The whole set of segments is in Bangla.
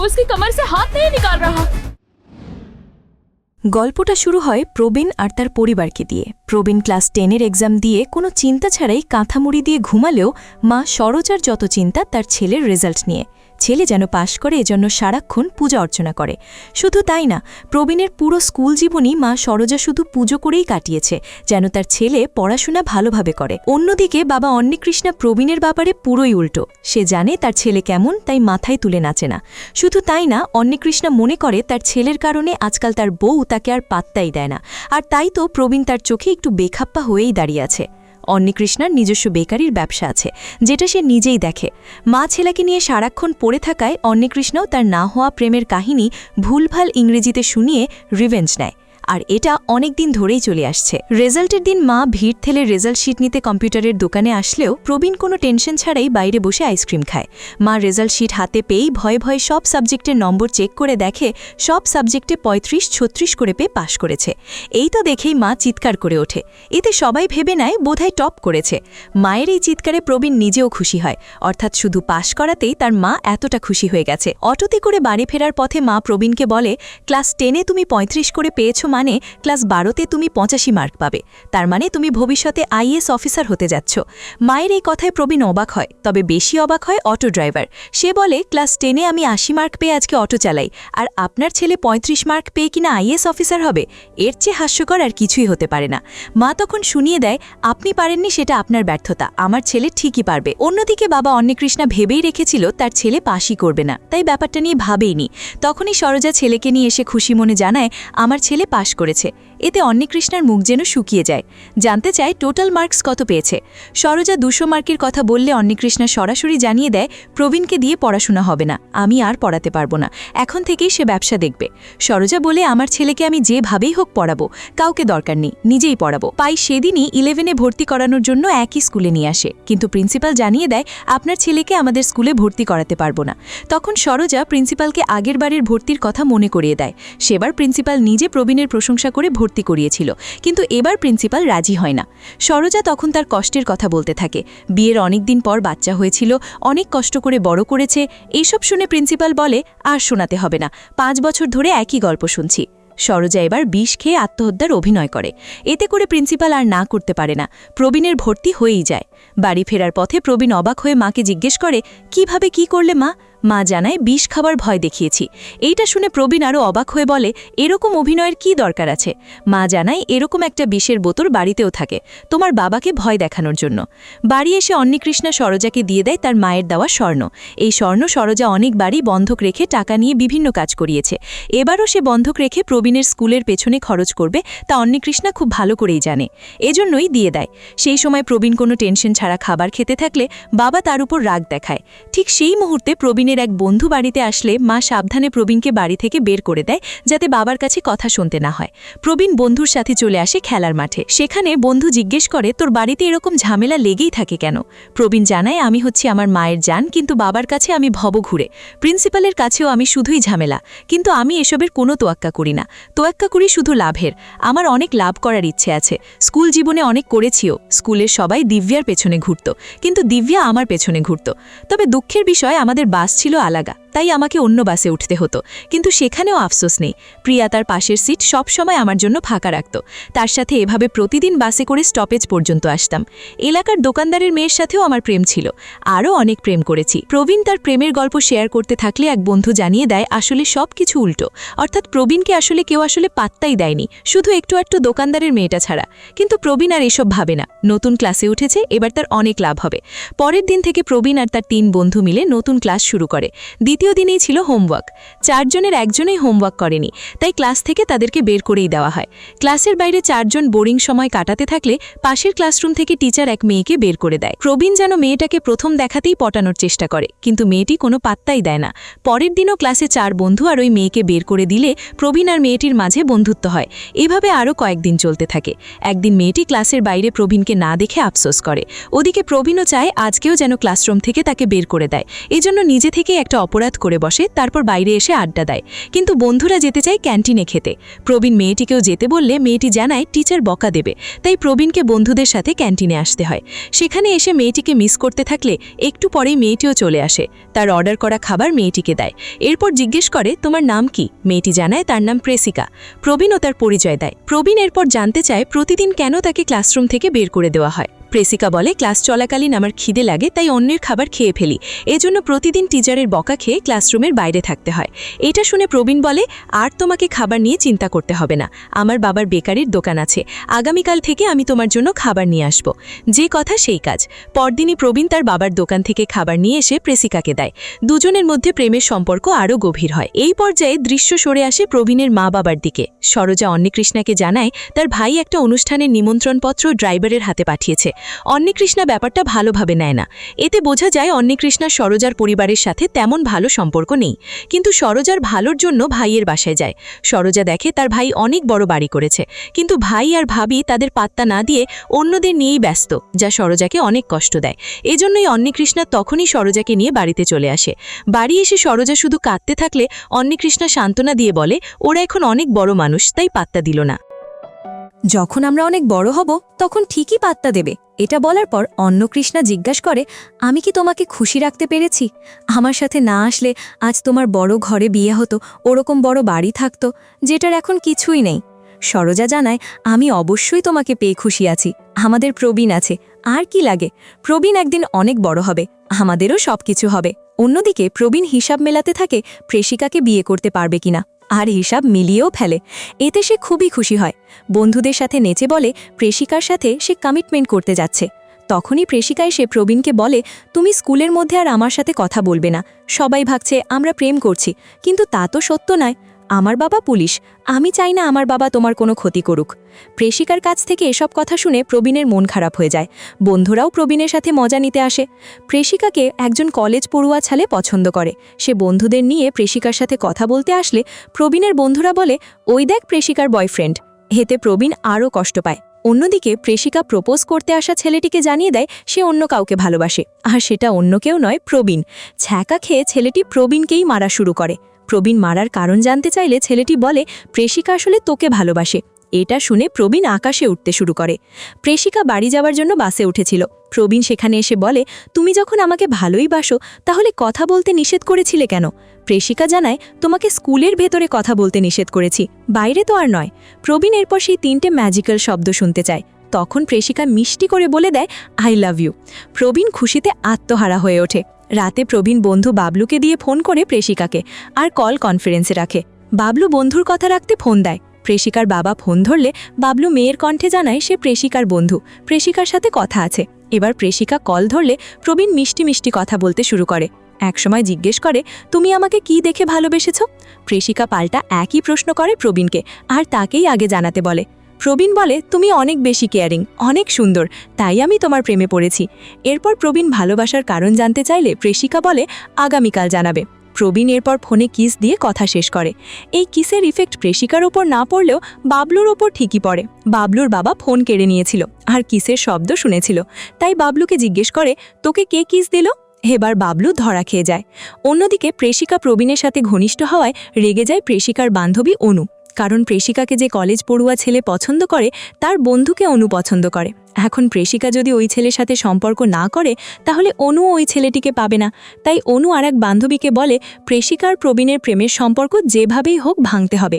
उसकी कमर से हाथ नहीं निकाल रहा। গল্পটা শুরু হয় প্রবীণ আর তার পরিবারকে দিয়ে। প্রবীণ ক্লাস 10-এর এক্সাম দিয়ে কোনো চিন্তা ছাড়াই কাঁথামুড়ি দিয়ে ঘুমালেও মা সরোজার যত চিন্তা তার ছেলের রেজাল্ট নিয়ে। ছেলে যেন পাশ করে এজন্য সারাক্ষণ পূজা অর্চনা করে। শুধু তাই না, প্রবীণের পুরো স্কুল জীবনই মা সরোজা শুধু পুজো করেই কাটিয়েছে, যেন তার ছেলে পড়াশোনা ভালোভাবে করে। অন্যদিকে বাবা অন্নিকৃষ্ণা প্রবীণের ব্যাপারে পুরোই উল্টো। সে জানে তার ছেলে কেমন, তাই মাথায় তুলে নাচে না। শুধু তাই না, অন্নিকৃষ্ণা মনে করে তার ছেলের কারণে আজকাল তার বউ তাকে আর পাত্তাই দেয় না। আর তাই তো প্রবীণ তার চোখে একটু বেখাপ্পা হয়েই দাঁড়িয়ে আছে। অন্নিকৃষ্ণার নিজস্ব বেকারির ব্যবসা আছে, যেটা সে নিজেই দেখে। মা ছেলেকে নিয়ে সারাক্ষণ পড়ে থাকায় অন্নিকৃষ্ণাও তার না হওয়া প্রেমের কাহিনী ভুলভাল ইংরেজিতে শুনিয়ে রিভেঞ্জ নেয়। আর এটা অনেক দিন ধরেই চলে আসছে। রেজাল্টের দিন মা ভিড় ঠেলে রেজাল্ট শিট নিতে কম্পিউটারের দোকানে আসলেও প্রবীণ কোনো টেনশন ছাড়াই বাইরে বসে আইসক্রিম খায়। মা রেজাল্ট শিট হাতে পেয়েই ভয়ে ভয়ে সব সাবজেক্টের নম্বর চেক করে দেখে সব সাবজেক্টে 35-36 করে পেয়ে পাশ করেছে। এই তো দেখেই মা চিৎকার করে ওঠে। এতে সবাই ভেবে নেয় বোধহয় টপ করেছে। মায়ের এই চিৎকারে প্রবীণ নিজেও খুশি হয়, অর্থাৎ শুধু পাশ করাতেই তার মা এতটা খুশি হয়ে গেছে। অটোতে করে বাড়ি ফেরার পথে মা প্রবীণকে বলে, ক্লাস 10-এ তুমি 35 করে পেয়েছো, মানে ক্লাস 12-তে তুমি 85 মার্ক পাবে। তার মানে তুমি ভবিষ্যতে আইএএস অফিসার হতে যাচ্ছ। মায়ের এই কথায় প্রবীণ অবাক হয়, তবে বেশি অবাক হয় অটো ড্রাইভার। সে বলে, ক্লাস 10-এ আমি 80 মার্ক পেয়ে আজকে অটো চালাই, আর আপনার ছেলে 35 মার্ক পেয়ে কিনা আইএএস অফিসার হবে? এর চেয়ে হাস্যকর আর কিছুই হতে পারে না। মা তখন শুনিয়ে দেয়, আপনি পারেননি সেটা আপনার ব্যর্থতা, আমার ছেলে ঠিকই পারবে। অন্যদিকে বাবা অন্নিকৃষ্ণা ভেবেই রেখেছিল তার ছেলে পাশই করবে না, তাই ব্যাপারটা নিয়ে ভাবেইনি। তখনই সরোজা ছেলেকে নিয়ে এসে খুশি মনে জানায়, আমার ছেলে পাশ করেছে। এতে অন্নিকৃষ্ণার মুখ যেন শুকিয়ে যায়। জানতে চায় টোটাল মার্কস কত পেয়েছে। সরোজা 200 মার্কের কথা বললে অন্নিকৃষ্ণা সরাসরি জানিয়ে দেয়, প্রবীণকে দিয়ে পড়াশোনা হবে না, আমি আর পড়াতে পারবো না, এখন থেকেই সে ব্যবসা দেখবে। সরোজা বলে, আমার ছেলেকে আমি যেভাবেই হোক পড়াবো, কাউকে দরকার নেই, নিজেই পড়াবো। পাই সেদিনই 11-এ ভর্তি করানোর জন্য একই স্কুলে নিয়ে আসে, কিন্তু প্রিন্সিপাল জানিয়ে দেয়, আপনার ছেলেকে আমাদের স্কুলে ভর্তি করাতে পারবো না। তখন সরোজা প্রিন্সিপালকে আগের বারের ভর্তির কথা মনে করিয়ে দেয়। সেবার প্রিন্সিপাল নিজে প্রবীণের প্রশংসা করে ভর্তি করিয়েছিল, কিন্তু এবার প্রিন্সিপাল রাজি হয় না। সরোজা তখন তার কষ্টের কথা বলতে থাকে। বিয়ের অনেক দিন পর বাচ্চা হয়েছিল, অনেক কষ্ট করে বড় করেছে। এইসব শুনে প্রিন্সিপাল বলে, আর শোনাতে হবে না, 5 বছর ধরে একই গল্প শুনছি। সরোজা এবার বিষ খেয়ে আত্মহত্যার অভিনয় করে। এতে করে প্রিন্সিপাল আর না করতে পারে না, প্রবীণের ভর্তি হয়েই যায়। বাড়ি ফেরার পথে প্রবীণ অবাক হয়ে মাকে জিজ্ঞেস করে, কিভাবে কি করলে মা? মা জানায়, বিষ খাবার ভয় দেখিয়েছি। এইটা শুনে প্রবীণ আরও অবাক হয়ে বলে, এরকম অভিনয়ের কি দরকার আছে? মা জানায়, এরকম একটা বিষের বোতল বাড়িতেও থাকে, তোমার বাবাকে ভয় দেখানোর জন্য। বাড়ি এসে অন্নিকৃষ্ণা সরোজাকে দিয়ে দেয় তার মায়ের দেওয়া স্বর্ণ। এই স্বর্ণ সরোজা অনেকবারই বন্ধক রেখে টাকা নিয়ে বিভিন্ন কাজ করিয়েছে। এবারও সে বন্ধক রেখে প্রবীণের স্কুলের পেছনে খরচ করবে, তা অন্নিকৃষ্ণা খুব ভালো করেই জানে। এজন্যই দিয়ে দেয়। সেই সময় প্রবীণ কোনো টেনশন ছাড়া খাবার খেতে থাকলে বাবা তার উপর রাগ দেখায়। ঠিক সেই মুহূর্তে প্রবীণের এক বন্ধু বাড়িতে আসলে মা সাবধানে প্রবীণকে বাড়ি থেকে বের করে দেয়, যাতে বাবার কাছে কথা শুনতে না হয়। প্রবীণ বন্ধুর সাথে চলে আসে খেলার মাঠে। সেখানে বন্ধু জিজ্ঞেস করে, তোর বাড়িতে এরকম ঝামেলা লেগেই থাকে কেন? প্রবীণ জানায়, আমি হচ্ছি আমার মায়ের জান, কিন্তু বাবার কাছে আমি ভবঘুরে। প্রিন্সিপালের কাছেও আমি শুধুই ঝামেলা, কিন্তু আমি এসবের কোনো তোয়াক্কা করি না। তোয়াক্কা করি শুধু লাভের। আমার অনেক লাভ করার ইচ্ছে আছে। স্কুল জীবনে অনেক করেছিও। স্কুলের সবাই দিব্যার পেছনে ঘুরত, কিন্তু দিব্যা আমার পেছনে ঘুরত। তবে দুঃখের বিষয়, আমাদের বাস ছিল আলাদা, তাই আমাকে অন্য বাসে উঠতে হতো। কিন্তু সেখানেও আফসোস নেই, প্রিয়া তার পাশের সিট সব সময় আমার জন্য ফাঁকা রাখত। তার সাথে এভাবে প্রতিদিন বাসে করে স্টপেজ পর্যন্ত আসতাম। এলাকার দোকানদারের মেয়ের সাথেও আমার প্রেম ছিল, আরও অনেক প্রেম করেছি। প্রবীণ তার প্রেমের গল্প শেয়ার করতে থাকলে এক বন্ধু জানিয়ে দেয়, আসলে সব কিছু উল্টো। অর্থাৎ প্রবীণকে আসলে কেউ পাত্তাই দেয়নি, শুধু একটু দোকানদারের মেয়েটা ছাড়া। কিন্তু প্রবীণ আর এসব ভাবে না। নতুন ক্লাসে উঠেছে, এবার তার অনেক লাভ হবে। পরের দিন থেকে প্রবীণ আর তার 3 বন্ধু মিলে নতুন ক্লাস শুরু করে। দ্বিতীয় দিনেই ছিল হোমওয়ার্ক। 4 জনের একজনেই হোমওয়ার্ক করেনি, তাই ক্লাস থেকে তাদেরকে বের করেই দেওয়া হয়। ক্লাসের বাইরে 4 জন বোরিং সময় কাটাতে থাকলে পাশের ক্লাসরুম থেকে টিচার এক মেয়েকে বের করে দেয়। প্রবীণ যেন মেয়েটাকে প্রথম দেখাতেই পটানোর চেষ্টা করে, কিন্তু মেয়েটি কোনো পাত্তাই দেয় না। পরের দিনও ক্লাসে 4 বন্ধু আর ওই মেয়েকে বের করে দিলে প্রবীণ আর মেয়েটির মাঝে বন্ধুত্ব হয়। এভাবে আরও কয়েকদিন চলতে থাকে। একদিন মেয়েটি ক্লাসের বাইরে প্রবীণকে না দেখে আফসোস করে। ওদিকে প্রবীণও চায় আজকেও যেন ক্লাসরুম থেকে তাকে বের করে দেয়। এজন্য নিজে থেকে একটা অপরাধ করে বসে, তারপর বাইরে এসে আড্ডা দেয়। কিন্তু বন্ধুরা যেতে চায় ক্যান্টিনে খেতে। প্রবীণ মেয়েটিকেও যেতে বললে মেয়েটি জানায় টিচার বকা দেবে, তাই প্রবীণকে বন্ধুদের সাথে ক্যান্টিনে আসতে হয়। সেখানে এসে মেয়েটিকে মিস করতে থাকলে একটু পরেই মেয়েটিও চলে আসে। তার অর্ডার করা খাবার মেয়েটিকে দেয়। এরপর জিজ্ঞেস করে তোমার নাম কি? মেয়েটি জানায় তার নাম প্রেসিকা। প্রবীণও তার পরিচয় দেয়। প্রবীণ এরপর জানতে চায় প্রতিদিন কেন তাকে ক্লাসরুম থেকে বের করে দেওয়া হয়। প্রেসিকা বলে ক্লাস চলাকালীন আমার খিদে লাগে, তাই অন্যের খাবার খেয়ে ফেলি, এজন্য প্রতিদিন টিচারের বকা খেয়ে ক্লাসরুমের বাইরে থাকতে হয়। এটা শুনে প্রবীণ বলে আর তোমাকে খাবার নিয়ে চিন্তা করতে হবে না, আমার বাবার বেকারির দোকান আছে, আগামীকাল থেকে আমি তোমার জন্য খাবার নিয়ে আসব। যে কথা সেই কাজ। পরদিনই প্রবীণ তার বাবার দোকান থেকে খাবার নিয়ে এসে প্রেসিকাকে দেয়। দুজনের মধ্যে প্রেমের সম্পর্ক আরও গভীর হয়। এই পর্যায়ে দৃশ্য সরে আসে প্রবীণের মা বাবার দিকে। সরোজা অন্নিকৃষ্ণাকে জানায় তার ভাই একটা অনুষ্ঠানের নিমন্ত্রণপত্র ড্রাইভারের হাতে পাঠিয়েছে। অন্নিকৃষ্ণা ব্যাপারটা ভালোভাবে নেয় না। এতে বোঝা যায় অন্নিকৃষ্ণা সরোজার পরিবারের সাথে তেমন ভালো সম্পর্ক নেই। কিন্তু সরোজার ভালোর জন্য ভাইয়ের বাসায় যায়। সরোজা দেখে তার ভাই অনেক বড় বাড়ি করেছে, কিন্তু ভাই আর ভাবি তাদের পাত্তা না দিয়ে অন্যদের নিয়েই ব্যস্ত, যা সরোজাকে অনেক কষ্ট দেয়। এজন্যই অন্নিকৃষ্ণা তখনই সরোজাকে নিয়ে বাড়িতে চলে আসে। বাড়ি এসে সরোজা শুধু কাঁদতে থাকলে অন্নিকৃষ্ণা সান্ত্বনা দিয়ে বলে ওরা এখন অনেক বড় মানুষ, তাই পাত্তা দিল না। যখন আমরা অনেক বড় হব তখন ঠিকই পাত্তা দেবে। এটা বলার পর অন্নকৃষ্ণা জিজ্ঞাসা করে আমি কি তোমাকে খুশি রাখতে পেরেছি? আমার সাথে না আসলে আজ তোমার বড় ঘরে বিয়ে হতো, ওরকম বড় বাড়ি থাকতো, যেটার এখন কিছুই নেই। সরোজা জানায় আমি অবশ্যই তোমাকে পেয়ে খুশি আছি, আমাদের প্রবীণ আছে, আর কি লাগে? প্রবীণ একদিন অনেক বড় হবে, আমাদেরও সবকিছু হবে। অন্যদিকে প্রবীণ হিসাব মেলাতে থাকে প্রেসিকাকে বিয়ে করতে পারবে কিনা, আর হিসাব মিলিয়েও ফেলে। এতে সে খুবই খুশি হয়। বন্ধুদের সাথে নেচে বলে প্রেসিকার সাথে সে কমিটমেন্ট করতে যাচ্ছে। তখনই প্রেসিকা এসে প্রবীণকে বলে তুমি স্কুলের মধ্যে আর আমার সাথে কথা বলবে না, সবাই ভাবছে আমরা প্রেম করছি, কিন্তু তা তো সত্য নয়। আমার বাবা পুলিশ, আমি চাই না আমার বাবা তোমার কোনো ক্ষতি করুক। প্রেসিকার কাছ থেকে এসব কথা শুনে প্রবীণের মন খারাপ হয়ে যায়। বন্ধুরাও প্রবীণের সাথে মজা নিতে আসে। প্রেসিকাকে একজন কলেজ পড়ুয়া ছেলে পছন্দ করে। সে বন্ধুদের নিয়ে প্রেসিকার সাথে কথা বলতে আসলে প্রবীণের বন্ধুরা বলে ওই দেখ প্রেসিকার বয়ফ্রেন্ড। এতে প্রবীণ আরও কষ্ট পায়। অন্যদিকে প্রেসিকা প্রপোজ করতে আসা ছেলেটিকে জানিয়ে দেয় সে অন্য কাউকে ভালোবাসে, আর সেটা অন্য কেউ নয়, প্রবীণ। ছ্যাঁকা খেয়ে ছেলেটি প্রবীণকেই মারা শুরু করে। প্রবীণ মারার কারণ জানতে চাইলে ছেলেটি বলে প্রেসিকা আসলে তোকে ভালোবাসে। এটা শুনে প্রবীণ আকাশে উঠতে শুরু করে। প্রেসিকা বাড়ি যাওয়ার জন্য বাসে উঠেছিল। প্রবীণ সেখানে এসে বলে তুমি যখন আমাকে ভালোই বাসো তাহলে কথা বলতে নিষেধ করেছিলে কেন? প্রেসিকা জানায় তোমাকে স্কুলের ভেতরে কথা বলতে নিষেধ করেছি, বাইরে তো আর নয়। প্রবীণ এরপর সেই 3টে ম্যাজিক্যাল শব্দ শুনতে চায়। তখন প্রেসিকা মিষ্টি করে বলে দেয় আই লাভ ইউ। প্রবীণ খুশিতে আত্মহারা হয়ে ওঠে। রাতে প্রবীণ বন্ধু বাবলুকে দিয়ে ফোন করে প্রেসিকাকে আর কল কনফারেন্সে রাখে। বাবলু বন্ধুর কথা রাখতে ফোন দেয়। প্রেসিকার বাবা ফোন ধরলে বাবলু মেয়ের কণ্ঠে জানায় সে প্রেসিকার বন্ধু, প্রেসিকার সাথে কথা আছে। এবার প্রেসিকা কল ধরলে প্রবীণ মিষ্টি মিষ্টি কথা বলতে শুরু করে। একসময় জিজ্ঞেস করে তুমি আমাকে কি দেখে ভালোবেসেছ? প্রেসিকা পাল্টা একই প্রশ্ন করে প্রবীণকে, আর তাকেই আগে জানাতে বলে। প্রবীণ বলে তুমি অনেক বেশি কেয়ারিং, অনেক সুন্দর, তাই আমি তোমার প্রেমে পড়েছি। এরপর প্রবীণ ভালোবাসার কারণ জানতে চাইলে প্রেসিকা বলে আগামীকাল জানাবে। প্রবীণ এরপর ফোনে কিস দিয়ে কথা শেষ করে। এই কিসের ইফেক্ট প্রেসিকার ওপর না পড়লেও বাবলুর ওপর ঠিকই পড়ে। বাবলুর বাবা ফোন কেড়ে নিয়েছিল আর কিসের শব্দ শুনেছিল, তাই বাবলুকে জিজ্ঞেস করে তোকে কে কিস দিল? এবার বাবলু ধরা খেয়ে যায়। অন্যদিকে প্রেসিকা প্রবীণের সাথে ঘনিষ্ঠ হওয়ায় রেগে যায় প্রেসিকার বান্ধবী অনু, কারণ প্রেসিকাকে যে কলেজ পড়ুয়া ছেলে পছন্দ করে তার বন্ধুকে অনু পছন্দ করে। এখন প্রেসিকা যদি ওই ছেলের সাথে সম্পর্ক না করে তাহলে অনুও ওই ছেলেটিকে পাবে না। তাই অনু আর এক বান্ধবীকে বলে প্রেসিকার প্রবীণের প্রেমের সম্পর্ক যেভাবেই হোক ভাঙতে হবে।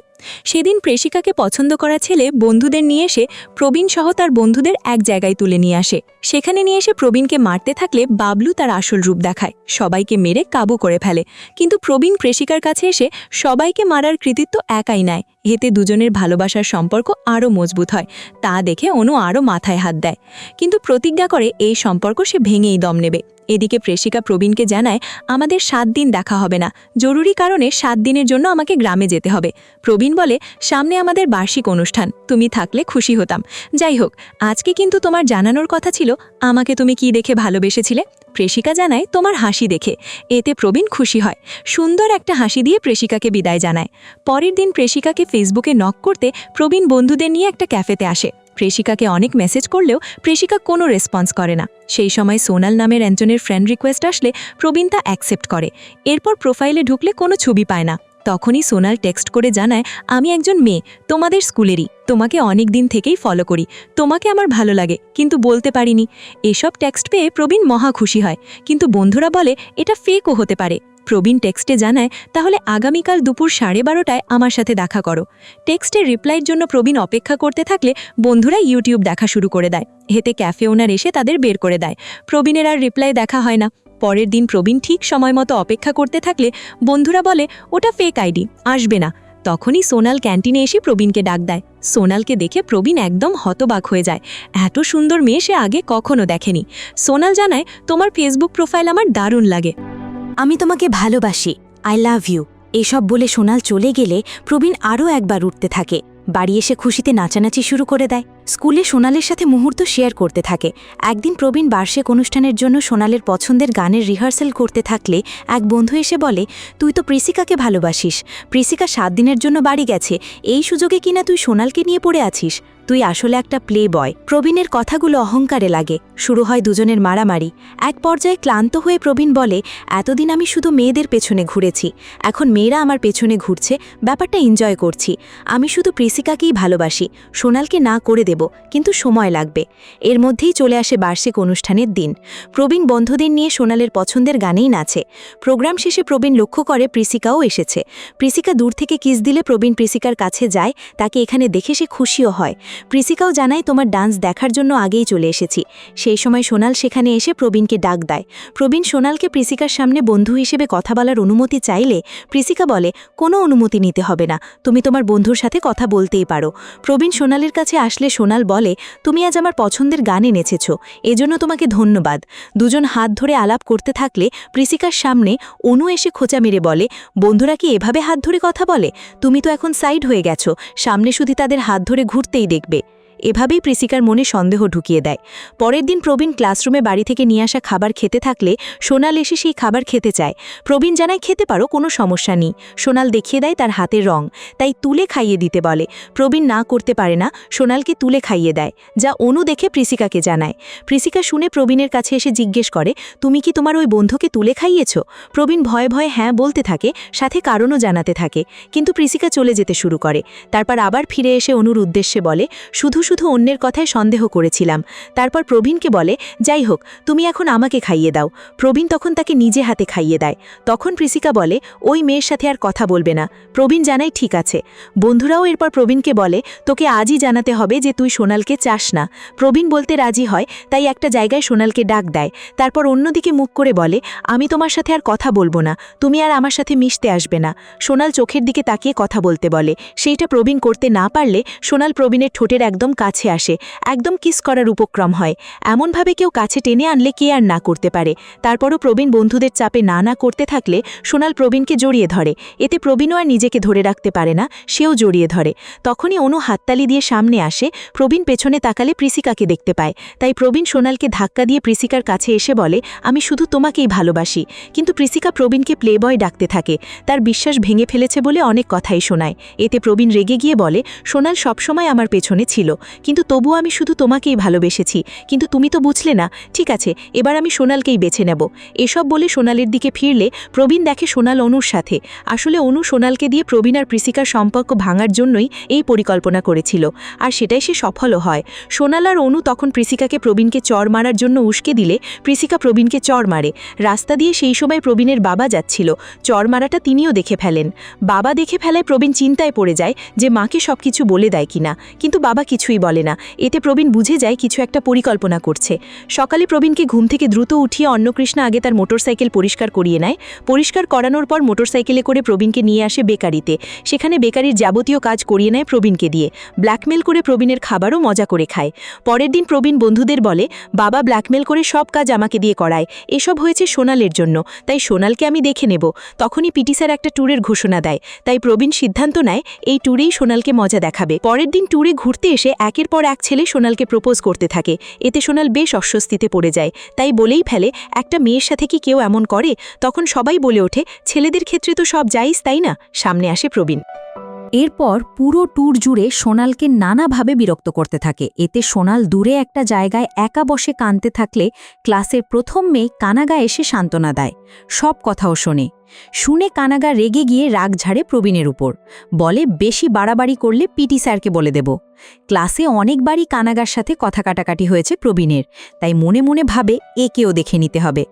সেদিন প্রেসিকাকে পছন্দ করা ছেলে বন্ধুদের নিয়ে এসে প্রবীণ সহ তার বন্ধুদের এক জায়গায় তুলে নিয়ে আসে। সেখানে নিয়ে এসে প্রবীণকে মারতে থাকলে বাবলু তার আসল রূপ দেখায়, সবাইকে মেরে কাবু করে ফেলে। কিন্তু প্রবীণ প্রেসিকার কাছে এসে সবাইকে মারার কৃতিত্ব একাই নেয়। এতে দুজনের ভালোবাসার সম্পর্ক আরও মজবুত হয়। তা দেখে অনু আরও মাথায় হাত দেয়, কিন্তু প্রতিজ্ঞা করে এই সম্পর্ক সে ভেঙেই দম নেবে। এদিকে প্রেসিকা প্রবীণকে জানায় আমাদের 7 দিন দেখা হবে না, জরুরি কারণে 7 দিনের জন্য আমাকে গ্রামে যেতে হবে। প্রবীণ বলে সামনে আমাদের বার্ষিক অনুষ্ঠান, তুমি থাকলে খুশি হতাম। যাই হোক, আজকে কিন্তু তোমার জানানোর কথা ছিল আমাকে তুমি কি দেখে ভালোবেসেছিলে। প্রেসিকা জানায় তোমার হাসি দেখে। এতে প্রবীণ খুশি হয়, সুন্দর একটা হাসি দিয়ে প্রেসিকাকে বিদায় জানায়। পরের দিন প্রেসিকাকে ফেসবুকে নক করতে প্রবীণ বন্ধুদের নিয়ে একটা ক্যাফেতে আসে। প্রেষিকাকে অনেক মেসেজ করলেও প্রেষিকা কোনো রেসপন্স করে না। সেই সময় সোনাল নামের একজনের ফ্রেন্ড রিকোয়েস্ট আসলে প্রবীণ তা অ্যাকসেপ্ট করে। এরপর প্রোফাইলে ঢুকলে কোনো ছবি পায় না। তখনই সোনাল টেক্সট করে জানায়, আমি একজন মেয়ে, তোমাদের স্কুলেরই, তোমাকে অনেক দিন থেকেই ফলো করি, তোমাকে আমার ভালো লাগে, কিন্তু বলতে পারিনি। এসব টেক্সট পেয়ে প্রবীণ মহা খুশি হয়, কিন্তু বন্ধুরা বলে এটা ফেকও হতে পারে। প্রবীণ টেক্সটে জানায়, তাহলে আগামীকাল দুপুর 12:30টায় আমার সাথে দেখা করো। টেক্সটের রিপ্লাইয়ের জন্য প্রবীণ অপেক্ষা করতে থাকলে বন্ধুরা ইউটিউব দেখা শুরু করে দেয়। এতে ক্যাফে ওনার এসে তাদের বের করে দেয়। প্রবীণের আর রিপ্লাই দেখা হয় না। পরের দিন প্রবীণ ঠিক সময় মতো অপেক্ষা করতে থাকলে বন্ধুরা বলে ওটা ফেক আইডি, আসবে না। তখনই সোনাল ক্যান্টিনে এসে প্রবীণকে ডাক দেয়। সোনালকে দেখে প্রবীণ একদম হতবাক হয়ে যায়। এত সুন্দর মেয়ে সে আগে কখনো দেখেনি। সোনাল জানায়, তোমার ফেসবুক প্রোফাইল আমার দারুণ লাগে, আমি তোমাকে ভালোবাসি, আই লাভ ইউ। এসব বলে সোনাল চলে গেলে প্রবীণ আরও একবার উঠতে থাকে। বাড়ি এসে খুশিতে নাচানাচি শুরু করে দেয়। স্কুলে সোনালের সাথে মুহূর্ত শেয়ার করতে থাকে। একদিন প্রবীণ বার্ষিক অনুষ্ঠানের জন্য সোনালের পছন্দের গানের রিহার্সাল করতে থাকলে এক বন্ধু এসে বলে, তুই তো প্রিসিকাকে ভালোবাসিস, প্রিসিকা 7 দিনের জন্য বাড়ি গেছে, এই সুযোগে কিনা তুই সোনালকে নিয়ে পড়ে আছিস, তুই আসলে একটা প্লে বয়। প্রবীণের কথাগুলো অহংকারে লাগে। শুরু হয় দুজনের মারামারি। এক পর্যায়ে ক্লান্ত হয়ে প্রবীণ বলে, এতদিন আমি শুধু মেয়েদের পেছনে ঘুরেছি, এখন মেয়েরা আমার পেছনে ঘুরছে, ব্যাপারটা এনজয় করছি। আমি শুধু প্রিসিকাকেই ভালোবাসি, সোনালকে না করে দেব, কিন্তু সময় লাগবে। এর মধ্যেই চলে আসে বার্ষিক অনুষ্ঠানের দিন। প্রবীণ বন্ধুদের নিয়ে সোনালের পছন্দের গানেই নাচে। প্রোগ্রাম শেষে প্রবীণ লক্ষ্য করে প্রিসিকাও এসেছে। প্রিসিকা দূর থেকে কিস দিলে প্রবীণ প্রিসিকার কাছে যায়, তাকে এখানে দেখে সে খুশিও হয়। প্রিসিকাও জানায়, তোমার ডান্স দেখার জন্য আগেই চলে এসেছি। সেই সময় সোনাল সেখানে এসে প্রবীণকে ডাক দেয়। প্রবীণ সোনালকে প্রিসিকার সামনে বন্ধু হিসেবে কথা বলার অনুমতি চাইলে প্রিসিকা বলে, কোনো অনুমতি নিতে হবে না, তুমি তোমার বন্ধুর সাথে কথা বলতেই পারো। প্রবীণ সোনালের কাছে আসলে সোনাল বলে, তুমি আজ আমার পছন্দের গানে নেচেছ, এজন্য তোমাকে ধন্যবাদ। দুজন হাত ধরে আলাপ করতে থাকলে প্রিসিকার সামনে অনু এসে খোঁচা মেরে বলে, বন্ধুরা কি এভাবে হাত ধরে কথা বলে? তুমি তো এখন সাইড হয়ে গেছো, সামনে শুধু তাদের হাত ধরে ঘুরতেই দেখবে। এভাবেই প্রিসিকার মনে সন্দেহ ঢুকিয়ে দেয়। পরের দিন প্রবীণ ক্লাসরুমে বাড়ি থেকে নিয়ে আসা খাবার খেতে থাকলে সোনাল এসে সেই খাবার খেতে চায়। প্রবীণ জানায়, খেতে পারো, কোনো সমস্যা নেই। সোনাল দেখিয়ে দেয় তার হাতের রং, তাই তুলে খাইয়ে দিতে বলে। প্রবীণ না করতে পারে না, সোনালকে তুলে খাইয়ে দেয়, যা অনু দেখে প্রিসিকাকে জানায়। প্রিসিকা শুনে প্রবীণের কাছে এসে জিজ্ঞেস করে, তুমি কি তোমার ওই বন্ধুকে তুলে খাইয়েছ? প্রবীণ ভয়ে ভয়ে হ্যাঁ বলতে থাকে, সাথে কারণও জানাতে থাকে, কিন্তু প্রিসিকা চলে যেতে শুরু করে। তারপর আবার ফিরে এসে অনুর উদ্দেশ্যে বলে, শুধু অন্যের কথায় সন্দেহ করেছিলাম। তারপর প্রবীণকে বলে, যাই হোক, তুমি এখন আমাকে খাইয়ে দাও। প্রবীণ তখন তাকে নিজে হাতে খাইয়ে দেয়। তখন প্রিসিকা বলে, ওই মেয়ের সাথে আর কথা বলবে না। প্রবীণ জানায়, ঠিক আছে। বন্ধুরাও এরপর প্রবীণকে বলে, তোকে আজই জানাতে হবে যে তুই সোনালকে চাস না। প্রবীণ বলতে রাজি হয়, তাই একটা জায়গায় সোনালকে ডাক দেয়। তারপর অন্যদিকে মুখ করে বলে, আমি তোমার সাথে আর কথা বলবো না, তুমি আর আমার সাথে মিশতে আসবে না। সোনাল চোখের দিকে তাকিয়ে কথা বলতে বলে। সেইটা প্রবীণ করতে না পারলে সোনাল প্রবীণের ঠোঁটের একদম কাছে আসে, একদম কিস করার উপক্রম হয়। এমনভাবে কেউ কাছে টেনে আনলে কে আর না করতে পারে। তারপরও প্রবীণ বন্ধুদের চাপে না করতে থাকলে সোনাল প্রবীণকে জড়িয়ে ধরে। এতে প্রবীণও আর নিজেকে ধরে রাখতে পারে না, সেও জড়িয়ে ধরে। তখনই অনু হাততালি দিয়ে সামনে আসে। প্রবীণ পেছনে তাকালে প্রিসিকাকে দেখতে পায়, তাই প্রবীণ সোনালকে ধাক্কা দিয়ে প্রিসিকার কাছে এসে বলে, আমি শুধু তোমাকেই ভালোবাসি। কিন্তু প্রিসিকা প্রবীণকে প্লেবয় ডাকতে থাকে। তার বিশ্বাস ভেঙে ফেলেছে বলে অনেক কথাই শোনায়। এতে প্রবীণ রেগে গিয়ে বলে, সোনাল সবসময় আমার পেছনে ছিল, কিন্তু তবুও আমি শুধু তোমাকেই ভালোবেসেছি, কিন্তু তুমি তো বুঝলে না। ঠিক আছে, এবার আমি সোনালকেই বেছে নেব। এসব বলে সোনালের দিকে ফিরলে প্রবীণ দেখে সোনাল অনুর সাথে। আসলে অনু সোনালকে দিয়ে প্রবীণ আর প্রিসিকার সম্পর্ক ভাঙার জন্যই এই পরিকল্পনা করেছিল, আর সেটাই সে সফলও হয়। সোনাল আর অনু তখন প্রিসিকাকে প্রবীণকে চড় মারার জন্য উস্কে দিলে প্রিসিকা প্রবীণকে চড় মারে। রাস্তা দিয়ে সেই সময় প্রবীণের বাবা যাচ্ছিল। চড় মারাটা তিনিও দেখে ফেলেন। বাবা দেখে ফেলায় প্রবীণ চিন্তায় পড়ে যায় যে মাকে সবকিছু বলে দেয় কিনা, কিন্তু বাবা কিছুই বলে না। এতে প্রবীণ বুঝে যায় কিছু একটা পরিকল্পনা করছে। সকালে প্রবীণকে ঘুম থেকে দ্রুত উঠিয়ে অন্নকৃষ্ণা আগে তার মোটরসাইকেল পরিষ্কার করিয়ে নেয়। পরিষ্কার করানোর পর মোটরসাইকেলে করে প্রবীণকে নিয়ে আসে বেকারিতে। সেখানে বেকারির যাবতীয় কাজ করিয়ে নেয় প্রবীণকে দিয়ে। ব্ল্যাকমেল করে প্রবীণের খাবারও মজা করে খায়। পরের দিন প্রবীণ বন্ধুদের বলে, বাবা ব্ল্যাকমেল করে সব কাজ আমাকে দিয়ে করায়, এসব হয়েছে সোনালের জন্য, তাই সোনালকে আমি দেখে নেব। তখনই পিটি স্যার একটা ট্যুরের ঘোষণা দেয়, তাই প্রবীণ সিদ্ধান্ত নেয় এই ট্যুরেই সোনালকে মজা দেখাবে। পরের দিন ট্যুরে ঘুরতে এসে একের পর এক ছেলে সোনালকে প্রপোজ করতে থাকে। এতে সোনাল বেশ অস্বস্তিতে পড়ে যায়, তাই বলেই ফেলে, একটা মেয়ের সাথে কি কেউ এমন করে? তখন সবাই বলে ওঠে, ছেলেদের ক্ষেত্রে তো সব জায়েজ, তাই না? সামনে আসে প্রবীণ। এরপর পুরো ট্যুর জুড়ে সোনালকে নানাভাবে বিরক্ত করতে থাকে। এতে সোনাল দূরে একটা জায়গায় একা বসে কাঁদতে থাকলে ক্লাসের প্রথম মেয়ে কানাগা এসে সান্ত্বনা দেয়, সব কথাও শুনে কানাগা রেগে গিয়ে রাগ ঝাড়ে প্রবীণের উপর, বলে বেশি বাড়াবাড়ি করলে পিটি স্যারকে বলে দেব। ক্লাসে অনেকবারই কানাগার সাথে কথা কাটাকাটি হয়েছে প্রবীণের, তাই মনে মনে ভাবে একেও দেখে নিতে হবে।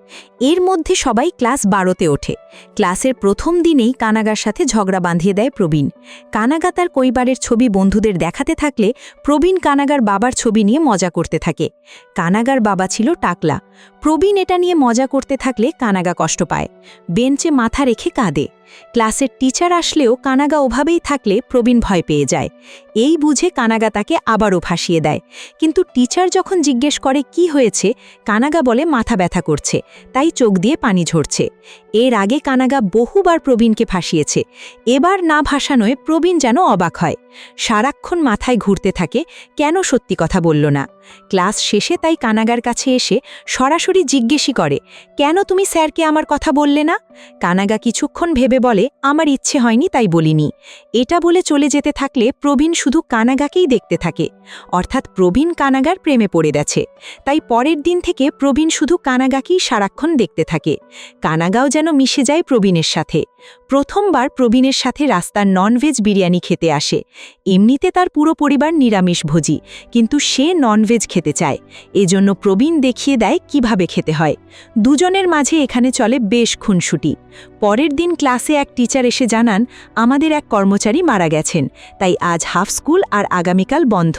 এর মধ্যে সবাই ক্লাস 12তে ওঠে। ক্লাসের প্রথম দিনেই কানাগার সাথে ঝগড়া বাঁধিয়ে দেয় প্রবীণ। কানাগা তার পরিবারের ছবি বন্ধুদের দেখাতে থাকলে প্রবীণ কানাগার বাবার ছবি নিয়ে মজা করতে থাকে। কানাগার বাবা ছিল টাকলা। প্রবীণ এটা নিয়ে মজা করতে থাকলে কানাগা কষ্ট পায়, বেঞ্চে মাথা রেখে কাঁদে। ক্লাসের টিচার আসলেও কানাগা ওভাবেই থাকলে প্রবীণ ভয় পেয়ে যায়। এই বুঝে কানাগা তাকে আবারও ফাঁসিয়ে দেয়। কিন্তু টিচার যখন জিজ্ঞেস করে কি হয়েছে, কানাগা বলে মাথা ব্যথা করছে, তাই চোখ দিয়ে পানি ঝরছে। এর আগে কানাগা বহুবার প্রবীণকে ফাঁসিয়েছে, এবার না ভাসানোয় প্রবীণ যেন অবাক হয়। সারাক্ষণ মাথায় ঘুরতে থাকে, কেন সত্যি কথা বলল না। ক্লাস শেষে তাই কানাগার কাছে এসে সরাসরি জিজ্ঞেসই করে, কেন তুমি স্যারকে আমার কথা বললে না? কানাগা কিছুক্ষণ ভেবে বলে, আমার ইচ্ছে হয়নি তাই বলিনি। এটা বলে চলে যেতে থাকলে প্রবীণ শুধু কানাগাকেই দেখতে থাকে, অর্থাৎ প্রবীণ কানাগার প্রেমে পড়ে গেছে। তাই পরের দিন থেকে প্রবীণ শুধু কানাগাকেই সারাক্ষণ দেখতে থাকে। কানাগাও যেন মিশে যায় প্রবীণের সাথে। প্রথমবার প্রবীণের সাথে রাস্তার ননভেজ বিরিয়ানি খেতে আসে। এমনিতে তার পুরো পরিবার নিরামিষভোজী, কিন্তু সে ননভেজ খেতে চায়। এজন্য প্রবীণ দেখিয়ে দেয় কিভাবে খেতে হয়। দুজনের মাঝে এখানে চলে বেশ খুনসুটি। পরের দিন ক্লাসে এক টিচার এসে জানান, আমাদের এক কর্মচারী মারা গেছেন, তাই আজ হাফ স্কুল আর আগামীকাল বন্ধ।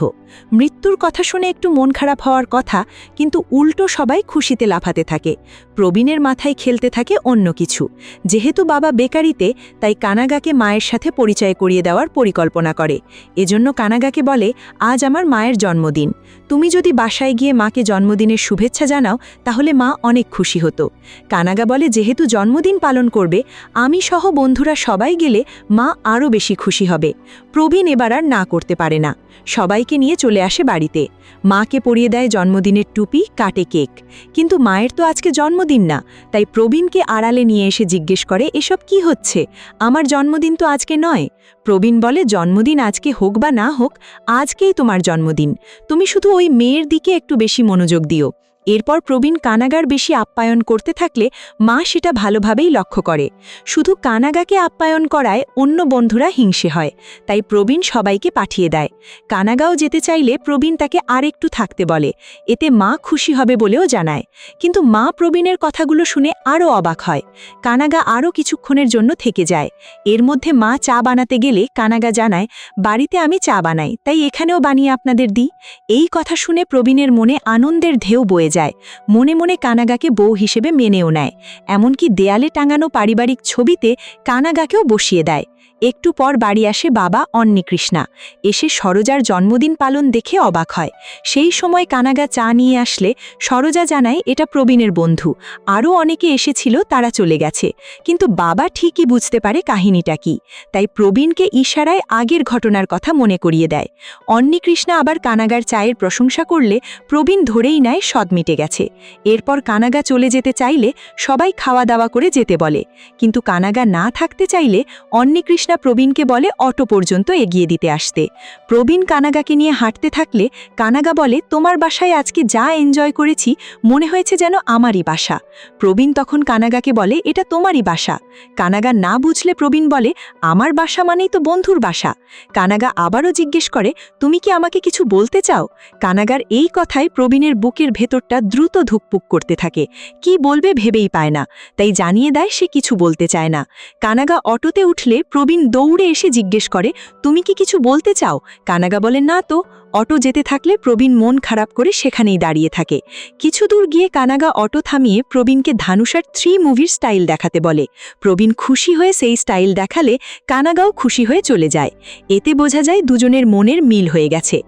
মৃত্যুর কথা শুনে একটু মন খারাপ হওয়ার কথা, কিন্তু উল্টো সবাই খুশিতে লাফাতে থাকে। প্রবীণের মাথায় খেলতে থাকে অন্য কিছু। যেহেতু বাবা বেকারিতে, তাই কানাগাকে মায়ের সাথে পরিচয় করিয়ে দেওয়ার পরিকল্পনা করে। এজন্য কানাগাকে বলে, আজ আমার মায়ের জন্মদিন, তুমি যদি বাসায় গিয়ে মাকে জন্মদিনের শুভেচ্ছা জানাও তাহলে মা অনেক খুশি হতো। কানাগা বলে, যেহেতু জন্মদিন পালন করবে, আমি সহ বন্ধুরা সবাই গেলে মা আরও বেশি খুশি হবে। প্রবীণ এবার আর না করতে পারে না, সবাইকে নিয়ে চলে আসে বাড়িতে। মাকে পরিয়ে দেয় জন্মদিনের টুপি, কাটে কেক। কিন্তু মায়ের তো আজকে জন্মদিন না, তাই প্রবীণকে আড়ালে নিয়ে এসে জিজ্ঞেস করে, এসব কি হচ্ছে? আমার জন্মদিন তো আজকে নয়। প্রবীণ বলে, জন্মদিন আজকে হোক বা না হোক, আজকেই তোমার জন্মদিন, তুমি শুধু ওই মেয়ের দিকে একটু বেশি মনোযোগ দিও। এরপর প্রবীণ কানাগার বেশি আপ্যায়ন করতে থাকলে মা সেটা ভালোভাবেই লক্ষ্য করে। শুধু কানাগাকে আপ্যায়ন করায় অন্য বন্ধুরা হিংসে হয়, তাই প্রবীণ সবাইকে পাঠিয়ে দেয়। কানাগাও যেতে চাইলে প্রবীণ তাকে আর একটু থাকতে বলে, এতে মা খুশি হবে বলেও জানায়। কিন্তু মা প্রবীণের কথাগুলো শুনে আরও অবাক হয়। কানাগা আরও কিছুক্ষণের জন্য থেকে যায়। এর মধ্যে মা চা বানাতে গেলে কানাগা জানায়, বাড়িতে আমি চা বানাই, তাই এখানেও বানিয়ে আপনাদের দিই। এই কথা শুনে প্রবীণের মনে আনন্দের ঢেউ বয়ে যায়। মনে মনে কানাগাকে বউ হিসেবে মেনেও নেয়। এমনকি দেয়ালে টাঙানো পারিবারিক ছবিতে কানাগাকেও বসিয়ে দেয়। একটু পর বাড়ি আসে বাবা অন্নিকৃষ্ণা। এসে সরোজার জন্মদিন পালন দেখে অবাক হয়। সেই সময় কানাগা চা নিয়ে আসলে সরোজা জানায় এটা প্রবীণের বন্ধু, আরও অনেকে এসেছিল, তারা চলে গেছে। কিন্তু বাবা ঠিকই বুঝতে পারে কাহিনীটা কি, তাই প্রবীণকে ইশারায় আগের ঘটনার কথা মনে করিয়ে দেয়। অন্নিকৃষ্ণা আবার কানাগার চায়ের প্রশংসা করলে প্রবীণ ধরেই নেয় সদ মিটে গেছে। এরপর কানাগা চলে যেতে চাইলে সবাই খাওয়া দাওয়া করে যেতে বলে, কিন্তু কানাগা না থাকতে চাইলে অন্নিকৃষ্ণা প্রবীণকে বলে অটো পর্যন্ত এগিয়ে দিতে আসতে। প্রবীণ কানাগাকে নিয়ে হাঁটতে থাকলে কানাগা বলে, তোমার বাসায় আজকে যা এনজয় করেছি মনে হয়েছে যেন আমারই বাসা। প্রবীণ তখন কানাগাকে বলে, এটা তোমারই বাসা। কানাগা না বুঝলে প্রবীণ বলে, আমার বাসা মানেই তো বন্ধুর বাসা। কানাগা আবারও জিজ্ঞেস করে, তুমি কি আমাকে কিছু বলতে চাও? কানাগার এই কথায় প্রবীণের বুকের ভেতরটা দ্রুত ধুকপুক করতে থাকে, কি বলবে ভেবেই পায় না, তাই জানিয়ে দেয় সে কিছু বলতে চায় না। কানাগা অটোতে উঠলে প্রবীণ দৌড়ে এসে জিজ্ঞেস করে, তুমি কি কিছু বলতে চাও? কানাগা বলে, না তো। অটো যেতে থাকলে প্রবীণ মন খারাপ করে সেখানেই দাঁড়িয়ে থাকে। কিছু দূর গিয়ে কানাগা অটো থামিয়ে প্রবীণকে ধানুষার 3 মুভির স্টাইল দেখাতে বলে। প্রবীণ খুশি হয়ে সেই স্টাইল দেখালে কানাগাও খুশি হয়ে চলে যায়। এতে বোঝা যায় দুজনের মনের মিল হয়ে গেছে।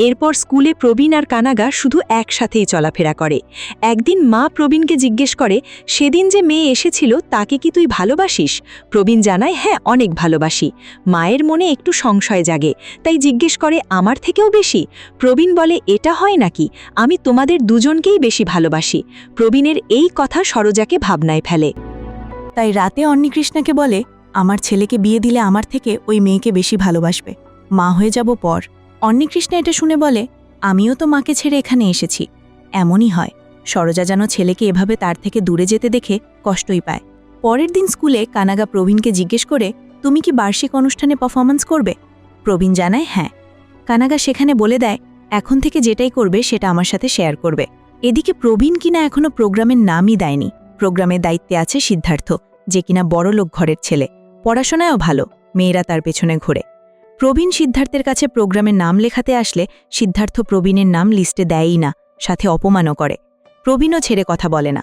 এরপর স্কুলে প্রবীণ আর কানাগা শুধু একসাথেই চলাফেরা করে। একদিন মা প্রবীণকে জিজ্ঞেস করে, সেদিন যে মেয়ে এসেছিল তাকে কি তুই ভালোবাসিস? প্রবীণ জানায়, হ্যাঁ, অনেক ভালোবাসি। মায়ের মনে একটু সংশয় জাগে, তাই জিজ্ঞেস করে, আমার থেকেও বেশি? প্রবীণ বলে, এটা হয় নাকি, আমি তোমাদের দুজনকেই বেশি ভালোবাসি। প্রবীণের এই কথা সরোজাকে ভাবনায় ফেলে। তাই রাতে অন্নিকৃষ্ণাকে বলে, আমার ছেলেকে বিয়ে দিলে আমার থেকে ওই মেয়েকে বেশি ভালোবাসবে, মা হয়ে যাব পর। অন্নিকৃষ্ণা এটা শুনে বলে, আমিও তো মাকে ছেড়ে এখানে এসেছি। এমনই হয়, সরোজা যেন ছেলেকে এভাবে তার থেকে দূরে যেতে দেখে কষ্টই পায়। পরের দিন স্কুলে কানাগা প্রবীণকে জিজ্ঞেস করে, তুমি কি বার্ষিক অনুষ্ঠানে পারফরম্যান্স করবে? প্রবীণ জানায় হ্যাঁ। কানাগা সেখানে বলে দেয়, এখন থেকে যেটাই করবে সেটা আমার সাথে শেয়ার করবে। এদিকে প্রবীণ কিনা এখনো প্রোগ্রামের নামই দেয়নি। প্রোগ্রামের দায়িত্বে আছে সিদ্ধার্থ, যে কিনা বড়লোক ঘরের ছেলে, পড়াশোনায়ও ভালো, মেয়েরা তার পেছনে ঘোরে। প্রবীণ সিদ্ধার্থের কাছে প্রোগ্রামের নাম লেখাতে আসলে সিদ্ধার্থ প্রবীণের নাম লিস্টে দেয়ই না, সাথে অপমানও করে। প্রবীণও ছেড়ে কথা বলে না।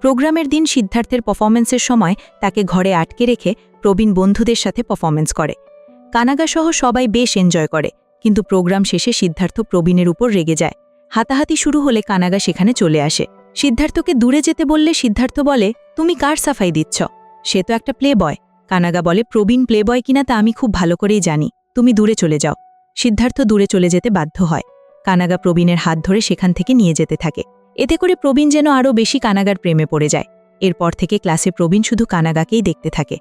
প্রোগ্রামের দিন সিদ্ধার্থের পারফরম্যান্সের সময় তাকে ঘরে আটকে রেখে প্রবীণ বন্ধুদের সাথে পারফরম্যান্স করে। কানাগাসহ সবাই বেশ এনজয় করে, কিন্তু প্রোগ্রাম শেষে সিদ্ধার্থ প্রবীণের উপর রেগে যায়। হাতাহাতি শুরু হলে কানাগা সেখানে চলে আসে। সিদ্ধার্থকে দূরে যেতে বললে সিদ্ধার্থ বলে, তুমি কার সাফাই দিচ্ছ? সে তো একটা প্লে বয়। কানাগা বলে, প্রবীণ প্লে বয় কিনা তা আমি খুব ভালো করেই জানি, তুমি দূরে চলে যাও। সিদ্ধার্থ দূরে চলে যেতে বাধ্য হয়। কানাগা প্রবীণের হাত ধরে সেখান থেকে নিয়ে যেতে থাকে। এতে করে প্রবীণ যেন আরও বেশি কানাগার প্রেমে পড়ে যায়। এরপর থেকে ক্লাসে প্রবীণ শুধু কানাগাকেই দেখতে থাকে।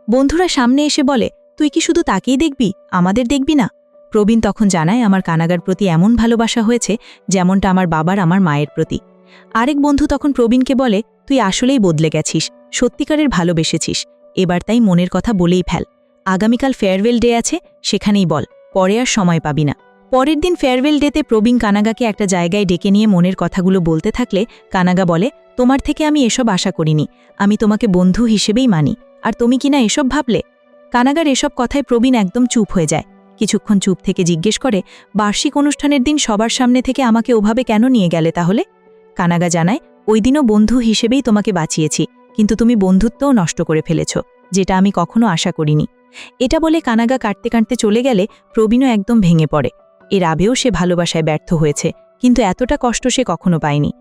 বন্ধুরা সামনে এসে বলে, তুই কি শুধু তাকেই দেখবি, আমাদের দেখবি না? প্রবীণ তখন জানায়, আমার কানাগার প্রতি এমন ভালোবাসা হয়েছে যেমনটা আমার বাবার আমার মায়ের প্রতি। আরেক বন্ধু তখন প্রবীণকে বলে, তুই আসলেই বদলে গেছিস, সত্যিকারের ভালোবেসেছিস, এবার তাই মনের কথা বলেই ফেল। আগামীকাল ফেয়ারওয়েল ডে আছে, সেখানেই বল, পরে আর সময় পাবি না। পরের দিন ফেয়ারওয়েল ডেতে প্রবীণ কানাগাকে একটা জায়গায় ডেকে নিয়ে মনের কথাগুলো বলতে থাকলে কানাগা বলে, তোমার থেকে আমি এসব আশা করিনি, আমি তোমাকে বন্ধু হিসেবেই মানি, আর তুমি কিনা এসব ভাবলে? কানাগার এসব কথায় প্রবীণ একদম চুপ হয়ে যায়। কিছুক্ষণ চুপ থেকে জিজ্ঞেস করে, বার্ষিক অনুষ্ঠানের দিন সবার সামনে থেকে আমাকে ওভাবে কেন নিয়ে গেলে তাহলে? কানাগা জানায়, ওই দিনও বন্ধু হিসেবেই তোমাকে বাঁচিয়েছি, কিন্তু তুমি বন্ধুত্বও নষ্ট করে ফেলেছ, যেটা আমি কখনো আশা করিনি। এটা বলে কানাগা কাটতে কাটতে চলে গেলে প্রবীণও একদম ভেঙে পড়ে। এর আগেও সে ভালোবাসায় ব্যর্থ হয়েছে, কিন্তু এতটা কষ্ট সে কখনো পায়নি।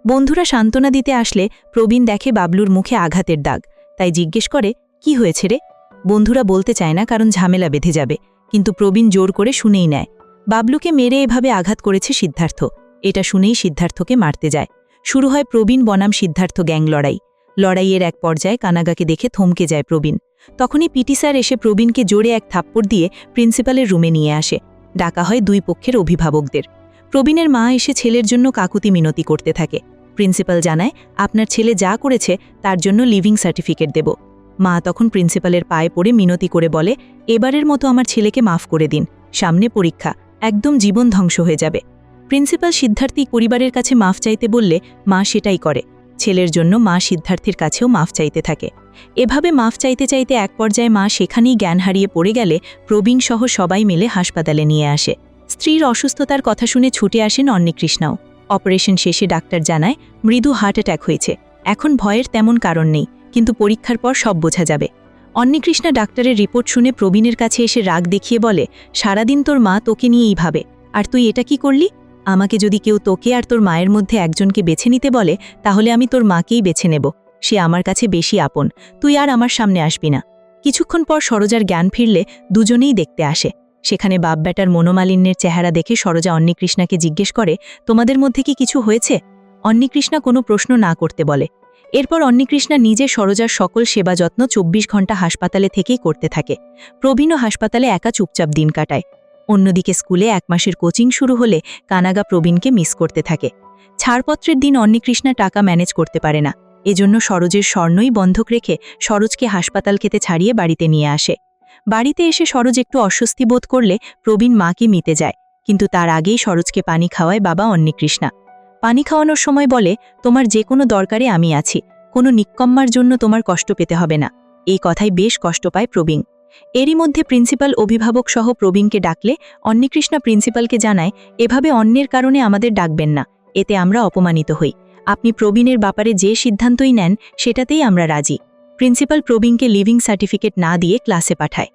বন্ধুরা সান্ত্বনা দিতে আসলে প্রবীণ দেখে বাবলুর মুখে আঘাতের দাগ, তাই জিজ্ঞেস করে, কি হয়েছে রে? বন্ধুরা বলতে চায় না, কারণ ঝামেলা বেঁধে যাবে, কিন্তু প্রবীণ জোর করে শুনেই নেয়। বাবলুকে মেরে এভাবে আঘাত করেছে সিদ্ধার্থ। এটা শুনেই সিদ্ধার্থকে মারতে যায়। শুরু হয় প্রবীণ বনাম সিদ্ধার্থ গ্যাং লড়াই। লড়াইয়ের এক পর্যায়ে কানাগাকে দেখে থমকে যায় প্রবীণ। তখনই পিটি স্যার এসে প্রবীণকে জোরে এক থাপ্পড় দিয়ে প্রিন্সিপালের রুমে নিয়ে আসে। ডাকা হয় দুই পক্ষের অভিভাবকদের। প্রবীণের মা এসে ছেলের জন্য কাকুতি মিনতি করতে থাকে। প্রিন্সিপাল জানায়, আপনার ছেলে যা করেছে তার জন্য লিভিং সার্টিফিকেট দেব। মা তখন প্রিন্সিপালের পায়ে পড়ে মিনতি করে বলে, এবারের মতো আমার ছেলেকে মাফ করে দিন, সামনে পরীক্ষা, একদম জীবন ধ্বংস হয়ে যাবে। প্রিন্সিপাল সিদ্ধার্থী পরিবারের কাছে মাফ চাইতে বললে মা সেটাই করে। ছেলের জন্য মা সিদ্ধার্থীর কাছেও মাফ চাইতে থাকে। এভাবে মাফ চাইতে চাইতে এক পর্যায়ে মা সেখানেই জ্ঞান হারিয়ে পড়ে গেলে প্রবীণ সহ সবাই মিলে হাসপাতালে নিয়ে আসে। স্ত্রীর অসুস্থতার কথা শুনে ছুটে আসেন অন্নিকৃষ্ণাও। অপারেশন শেষে ডাক্তার জানায়, মৃদু হার্ট অ্যাটাক হয়েছে, এখন ভয়ের তেমন কারণ নেই, কিন্তু পরীক্ষার পর সব বোঝা যাবে। অন্নিকৃষ্ণা ডাক্তারের রিপোর্ট শুনে প্রবীণের কাছে এসে রাগ দেখিয়ে বলে, সারাদিন তোর মা তোকে নিয়েই ভাবে, আর তুই এটা কি করলি? আমাকে যদি কেউ তোকে আর তোর মায়ের মধ্যে একজনকে বেছে নিতে বলে, তাহলে আমি তোর মাকেই বেছে নেব, সে আমার কাছে বেশি আপন, তুই আর আমার সামনে আসবি না। কিছুক্ষণ পর সরোজার জ্ঞান ফিরলে দুজনেই দেখতে আসে। সেখানে বাপ বেটার মনোমালিন্যের চেহারা দেখে সরোজা অন্নিকৃষ্ণাকে জিজ্ঞেস করে, তোমাদের মধ্যে কি কিছু হয়েছে? অন্নিকৃষ্ণা কোনো প্রশ্ন না করতে বলে। এরপর অন্নিকৃষ্ণা নিজে সরোজার সকল সেবা যত্ন 24 ঘণ্টা হাসপাতালে থেকেই করতে থাকে। প্রবীণও হাসপাতালে একা চুপচাপ দিন কাটায়। অন্যদিকে স্কুলে 1 মাসের কোচিং শুরু হলে কানাগা প্রবীণকে মিস করতে থাকে। ছাড়পত্রের দিন অন্নিকৃষ্ণা টাকা ম্যানেজ করতে পারে না, এজন্য সরোজের স্বর্ণই বন্ধক রেখে সরোজকে হাসপাতাল খেতে ছাড়িয়ে বাড়িতে নিয়ে আসে। বাড়িতে এসে সরোজ একটু অস্বস্তি বোধ করলে প্রবীণ মাকে মিতে যায়, কিন্তু তার আগেই সরোজকে পানি খাওয়ায় বাবা অন্নিকৃষ্ণা। পানি খাওয়ানোর সময় বলে, তোমার যে কোনো দরকারে আমি আছি, কোনো নিক্কম্মার জন্য তোমার কষ্ট পেতে হবে না। এই কথায় বেশ কষ্ট পায় প্রবীণ। এরই মধ্যে প্রিন্সিপাল অভিভাবক সহ প্রবীণকে ডাকলে অন্নিকৃষ্ণা প্রিন্সিপালকে জানায়, এভাবে অন্যের কারণে আমাদের ডাকবেন না, এতে আমরা অপমানিত হই। আপনি প্রবীণের ব্যাপারে যে সিদ্ধান্তই নেন সেটাতেই আমরা রাজি। প্রিন্সিপাল প্রবীণকে লিভিং সার্টিফিকেট না দিয়ে ক্লাসে পাঠায়।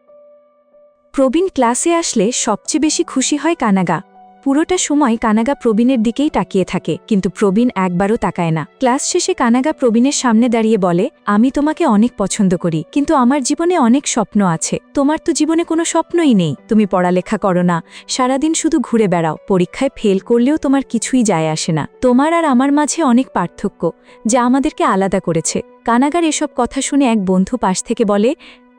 প্রবীণ ক্লাসে আসলে সবচেয়ে বেশি খুশি হয় কানাগা। পুরোটা সময় কানাগা প্রবীণের দিকেই তাকিয়ে থাকে, কিন্তু প্রবীণ একবারও তাকায় না। ক্লাস শেষে কানাগা প্রবীণের সামনে দাঁড়িয়ে বলে, আমি তোমাকে অনেক পছন্দ করি, কিন্তু আমার জীবনে অনেক স্বপ্ন আছে, তোমার তো জীবনে কোনো স্বপ্নই নেই। তুমি পড়ালেখা করো না, সারাদিন শুধু ঘুরে বেড়াও, পরীক্ষায় ফেল করলেও তোমার কিছুই যায় আসে না। তোমার আর আমার মাঝে অনেক পার্থক্য, যা আমাদেরকে আলাদা করেছে। কানাগার এসব কথা শুনে এক বন্ধু পাশ থেকে বলে,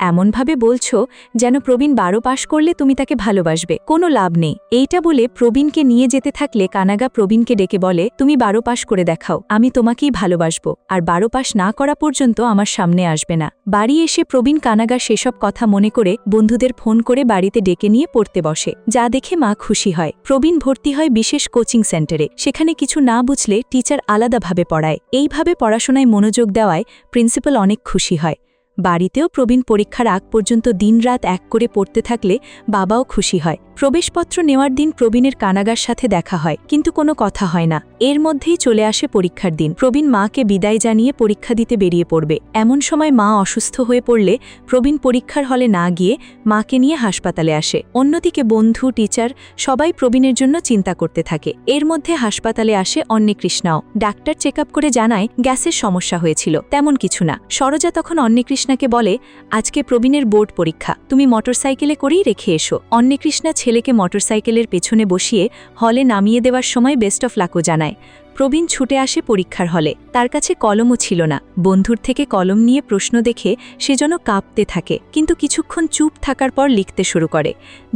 এমনভাবে বলছো যেন প্রবীণ 12 পাশ করলে তুমি তাকে ভালোবাসবে, কোনো লাভ নেই। এইটা বলে প্রবীণকে নিয়ে যেতে থাকলে কানাগা প্রবীণকে ডেকে বলে, তুমি 12 পাশ করে দেখাও, আমি তোমাকেই ভালোবাসবো, আর 12 পাশ না করা পর্যন্ত আমার সামনে আসবে না। বাড়ি এসে প্রবীণ কানাগার সেসব কথা মনে করে বন্ধুদের ফোন করে বাড়িতে ডেকে নিয়ে পড়তে বসে, যা দেখে মা খুশি হয়। প্রবীণ ভর্তি হয় বিশেষ কোচিং সেন্টারে, সেখানে কিছু না বুঝলে টিচার আলাদাভাবে পড়ায়। এইভাবে পড়াশোনায় মনোযোগ দেওয়ায় প্রিন্সিপাল অনেক খুশি হয়। বাড়িতেও প্রবীণ পরীক্ষার আগ পর্যন্ত দিনরাত এক করে পড়তে থাকলে বাবাও খুশি হয়। প্রবেশপত্র নেওয়ার দিন প্রবীণের কানাগার সাথে দেখা হয়, কিন্তু কোনো কথা হয় না। এর মধ্যেই চলে আসে পরীক্ষার দিন। প্রবীণ মাকে বিদায় জানিয়ে পরীক্ষা দিতে বেরিয়ে পড়বে। এমন সময় মা অসুস্থ হয়ে পড়লে প্রবীণ পরীক্ষার হলে না গিয়ে মাকে নিয়ে হাসপাতালে আসে। অন্যদিকে বন্ধু, টিচার সবাই প্রবীণের জন্য চিন্তা করতে থাকে। এর মধ্যে হাসপাতালে আসে অন্নেকৃষ্ণাও। ডাক্তার চেক আপ করে জানায় গ্যাসের সমস্যা হয়েছিল, তেমন কিছু না। সরোজা তখন অন্নেকৃষ্ণাকে বলে, আজকে প্রবীণের বোর্ড পরীক্ষা, তুমি মোটরসাইকেলে করেই রেখে এসো। অন্নেকৃষ্ণা ছেলেকে মোটরসাইকেলের পেছনে বসিয়ে হলে নামিয়ে দেওয়ার সময় বেস্ট অফ লাকও জানায়। প্রবীণ ছুটে আসে পরীক্ষার হলে। তার কাছে কলমও ছিল না। বন্ধুর থেকে কলম নিয়ে প্রশ্ন দেখে সে যেন কাঁপতে থাকে, কিন্তু কিছুক্ষণ চুপ থাকার পর লিখতে শুরু করে।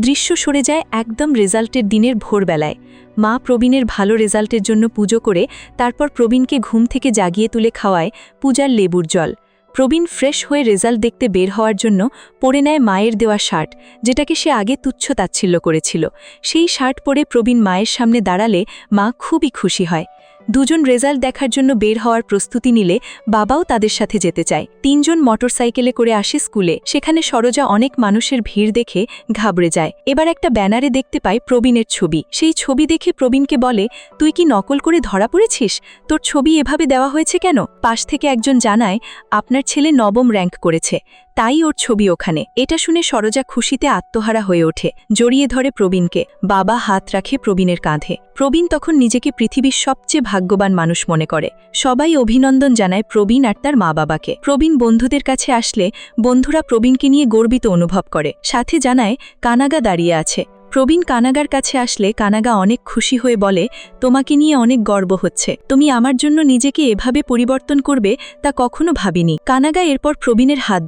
দৃশ্য সরে যায় একদম রেজাল্টের দিনের ভোরবেলায়। মা প্রবীণের ভালো রেজাল্টের জন্য পুজো করে তারপর প্রবীণকে ঘুম থেকে জাগিয়ে তুলে খাওয়ায় পূজার লেবুর জল। প্রবীণ ফ্রেশ হয়ে রেজাল্ট দেখতে বের হওয়ার জন্য পরে নেয় মায়ের দেওয়া শার্ট, যেটাকে সে আগে তুচ্ছ তাচ্ছিল্য করেছিল। সেই শার্ট পরে প্রবীণ মায়ের সামনে দাঁড়ালে মা খুবই খুশি হয়। দুজন রেজাল্ট দেখার জন্য বের হওয়ার প্রস্তুতি নিলে বাবাও তাদের সাথে যেতে চায়। তিনজন মোটরসাইকেলে করে আসে স্কুলে। সেখানে সরোজা অনেক মানুষের ভিড় দেখে ঘাবড়ে যায়। এবার একটা ব্যানারে দেখতে পায় প্রবীণের ছবি। সেই ছবি দেখে প্রবীণকে বলে, তুই কি নকল করে ধরা পড়েছিস? তোর ছবি এভাবে দেওয়া হয়েছে কেন? পাশ থেকে একজন জানায়, আপনার ছেলে 9ম র্যাঙ্ক করেছে, তাই ওর ছবি ওখানে। এটা শুনে সরোজা খুশিতে আত্মহারা হয়ে ওঠে, জড়িয়ে ধরে প্রবীণকে। বাবা হাত রাখে প্রবীণের কাঁধে। প্রবীণ তখন নিজেকে পৃথিবীর সবচেয়ে ভাগ্যবান মানুষ মনে করে। সবাই অভিনন্দন জানায় প্রবীণ আর তার মা বাবাকে। প্রবীণ বন্ধুদের কাছে আসলে বন্ধুরা প্রবীণকে নিয়ে গর্বিত অনুভব করে। সাথে জানায় কানাগা দাঁড়িয়ে আছে। প্রবীণ কানাগার কাছে আসলে কানাগা অনেক খুশি হয়ে বলে, তোমাকে নিয়ে অনেক গর্ব হচ্ছে, তুমি আমার জন্য নিজেকে এভাবে পরিবর্তন করবে তা কখনো ভাবিনি। কানাগা এরপর প্রবীণের হাত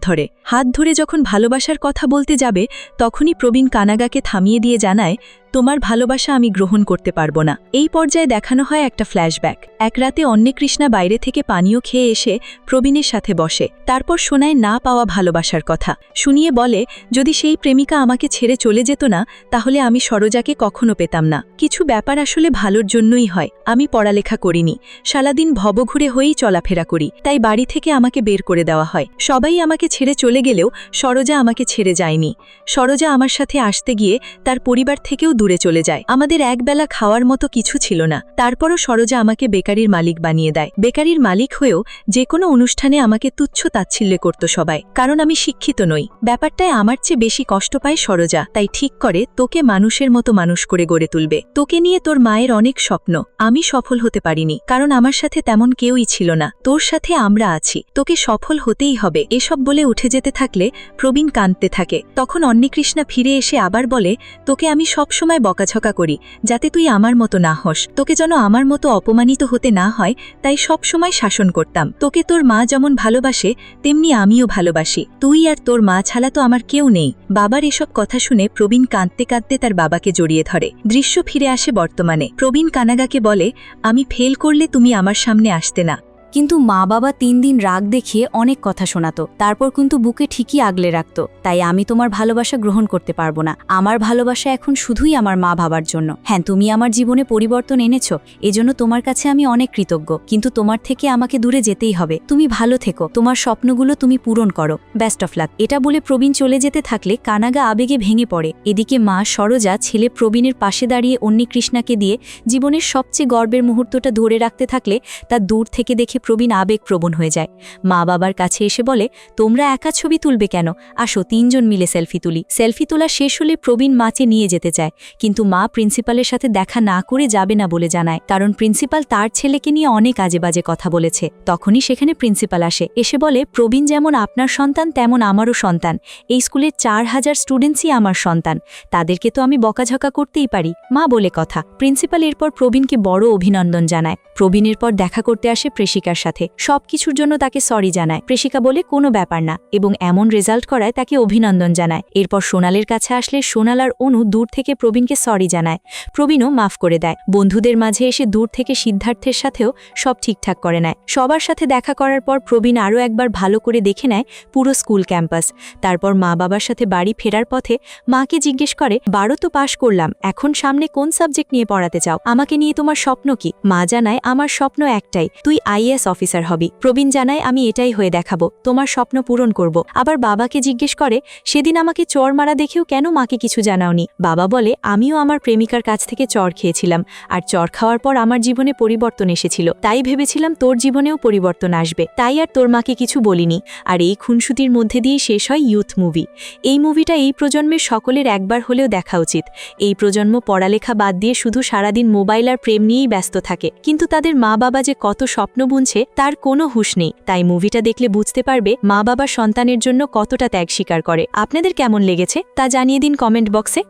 ধরে যখন ভালোবাসার কথা বলতে যাবে তখনই প্রবীণ কানাগাকে থামিয়ে দিয়ে জানায়, তোমার ভালোবাসা আমি গ্রহণ করতে পারবো না। এই পর্যায়ে দেখানো হয় একটা ফ্ল্যাশব্যাক। এক রাতে অন্নেকৃষ্ণা বাইরে থেকে পানীয় খেয়ে এসে প্রবীণের সাথে বসে। তারপর শোনায় না পাওয়া ভালোবাসার কথা। শুনিয়ে বলে, যদি সেই প্রেমিকা আমাকে ছেড়ে চলে যেত না তাহলে আমি সরোজাকে কখনো পেতাম না। কিছু ব্যাপার আসলে ভালোর জন্যই হয়। আমি পড়ালেখা করিনি, সারাদিন ভবঘুরে হয়েই চলাফেরা করি, তাই বাড়ি থেকে আমাকে বের করে দেওয়া হয়। সবাই আমাকে ছেড়ে চলে গেলেও সরোজা আমাকে ছেড়ে যায়নি। সরোজা আমার সাথে আসতে গিয়ে তার পরিবার থেকেও দূরে চলে যায়। আমাদের একবেলা খাওয়ার মতো কিছু ছিল না। তারপরও সরোজা আমাকে বেকারির মালিক বানিয়ে দেয়। বেকারির মালিক হয়েও যে কোনো অনুষ্ঠানে আমাকে তুচ্ছ তাচ্ছিল্য করত সবাই, কারণ আমি শিক্ষিত নই। ব্যাপারটায় আমার চেয়ে বেশি কষ্ট পায় সরোজা, তাই ঠিক করে তোকে মানুষের মতো মানুষ করে গড়ে তুলবে। তোকে নিয়ে তোর মায়ের অনেক স্বপ্ন, আমি সফল হতে পারিনি, কারণ আমার সাথে তেমন কেউই ছিল না। তোর সাথে আমরা আছি, তোকে সফল হতেই হবে। এসব বলে উঠে যেতে থাকলে প্রবীণ কাঁদতে থাকে। তখন অন্নেকৃষ্ণা ফিরে এসে আবার বলে, তোকে আমি সবসময় বকাঝকা করি যাতে তুই আমার মতো না হস, তোকে যেন আমার মতো অপমানিত হতে না হয়, তাই সব সময় শাসন করতাম। তোকে তোর মা যেমন ভালোবাসে তেমনি আমিও ভালোবাসি, তুই আর তোর মা ছাড়া তো আমার কেউ নেই। বাবার এসব কথা শুনে প্রবীণ কাঁদতে কাঁদতে তার বাবাকে জড়িয়ে ধরে। দৃশ্য ফিরে আসে বর্তমানে। প্রবীণ কানাগাকে বলে, আমি ফেল করলে তুমি আমার সামনে আসতে না। কিন্তু মা বাবা 3 দিন রাগ দেখিয়ে অনেক কথা শোনাতো, তারপর কিন্তু বুকে ঠিকই আগলে রাখতো। তাই আমি তোমার ভালোবাসা গ্রহণ করতে পারবো না। আমার ভালোবাসা এখন শুধুই আমার মা বাবার জন্য। হ্যাঁ, তুমি আমার জীবনে পরিবর্তন এনেছো, এজন্য তোমার কাছে আমি অনেক কৃতজ্ঞ, কিন্তু তোমার থেকে আমাকে দূরে যেতেই হবে। তুমি ভালো থেকো, তোমার স্বপ্নগুলো তুমি পূরণ করো, বেস্ট অফ লাক। এটা বলে প্রবীণ চলে যেতে থাকলে কানাগা আবেগে ভেঙে পড়ে। এদিকে মা সরোজা ছেলে প্রবীণের পাশে দাঁড়িয়ে অন্নেকৃষ্ণাকে দিয়ে জীবনের সবচেয়ে গর্বের মুহূর্তটা ধরে রাখতে থাকলে তা দূর থেকে দেখে প্রবীণ আবেগপ্রবণ হয়ে যায়। মা বাবার কাছে এসে বলে, তোমরা একা ছবি তুলবে কেন? আসো 3 জন মিলে সেলফি তুলি। সেলফি তোলা শেষ হলে প্রবীণ মাকে নিয়ে যেতে চায়, কিন্তু মা প্রিন্সিপালের সাথে দেখা না করে যাবে না বলে জানায়, কারণ প্রিন্সিপাল তার ছেলেকে নিয়ে অনেক আজে বাজে কথা বলেছে। তখনই সেখানে প্রিন্সিপাল আসে, এসে বলে, প্রবীণ যেমন আপনার সন্তান তেমন আমারও সন্তান। এই স্কুলের 4000 স্টুডেন্টসই আমার সন্তান, তাদেরকে তো আমি বকাঝকা করতেই পারি, মা বলে কথা। প্রিন্সিপাল এরপর প্রবীণকে বড় অভিনন্দন জানায়। প্রবীণের পর দেখা করতে আসে প্রেষিকা প্রেমিকার সাথে সবকিছুর জন্য তাকে সরি জানায়। প্রেষিকা বলে কোনো ব্যাপার না এবং এমন রেজাল্ট করায় তাকে অভিনন্দন জানায়। এরপর সোনালের কাছে আসলে সোনাল আর অনু দূর থেকে প্রবীণকে সরি জানায়। প্রবীণও মাফ করে দেয়। বন্ধুদের মাঝে এসে দূর থেকে সিদ্ধার্থের সাথেও সব ঠিকঠাক করে নেয়। সবার সাথে দেখা করার পর প্রবীণ আরও একবার ভালো করে দেখে নেয় পুরো স্কুল ক্যাম্পাস। তারপর মা বাবার সাথে বাড়ি ফেরার পথে মাকে জিজ্ঞেস করে, 12 তো পাশ করলাম, এখন সামনে কোন সাবজেক্ট নিয়ে পড়াতে চাও? আমাকে নিয়ে তোমার স্বপ্ন কি? মা জানায়, আমার স্বপ্ন একটাই, তুই আইএএস অফিসার হবি। প্রবীণ জানায়, আমি এটাই হয়ে দেখাবো, তোমার স্বপ্ন পূরণ করব। আবার বাবাকে জিজ্ঞেস করে, সেদিন আমাকে চর মারা দেখেও কেন মাকে কিছু জানাওনি? বাবা বলে, আমিও আমার প্রেমিকার কাছ থেকে চর খেয়েছিলাম, আর চর খাওয়ার পর আমার জীবনে পরিবর্তন এসেছিল, তাই ভেবেছিলাম তোর জীবনেও পরিবর্তন আসবে, তাই আর তোর মাকে কিছু বলিনি। আর এই খুনসুটির মধ্যে দিয়ে শেষ হয় ইউথ মুভি। এই মুভিটা এই প্রজন্মের সকলের একবার হলেও দেখা উচিত। এই প্রজন্ম পড়ালেখা বাদ দিয়ে শুধু সারাদিন মোবাইল আর প্রেম নিয়েই ব্যস্ত থাকে, কিন্তু তাদের মা বাবা যে কত স্বপ্ন বুনছে তার কোনো হুঁশ নেই। তাই মুভিটা দেখলে বুঝতে পারবে মা বাবা সন্তানের জন্য কতটা ত্যাগ স্বীকার করে। আপনাদের কেমন লেগেছে তা জানিয়ে দিন কমেন্ট বক্সে।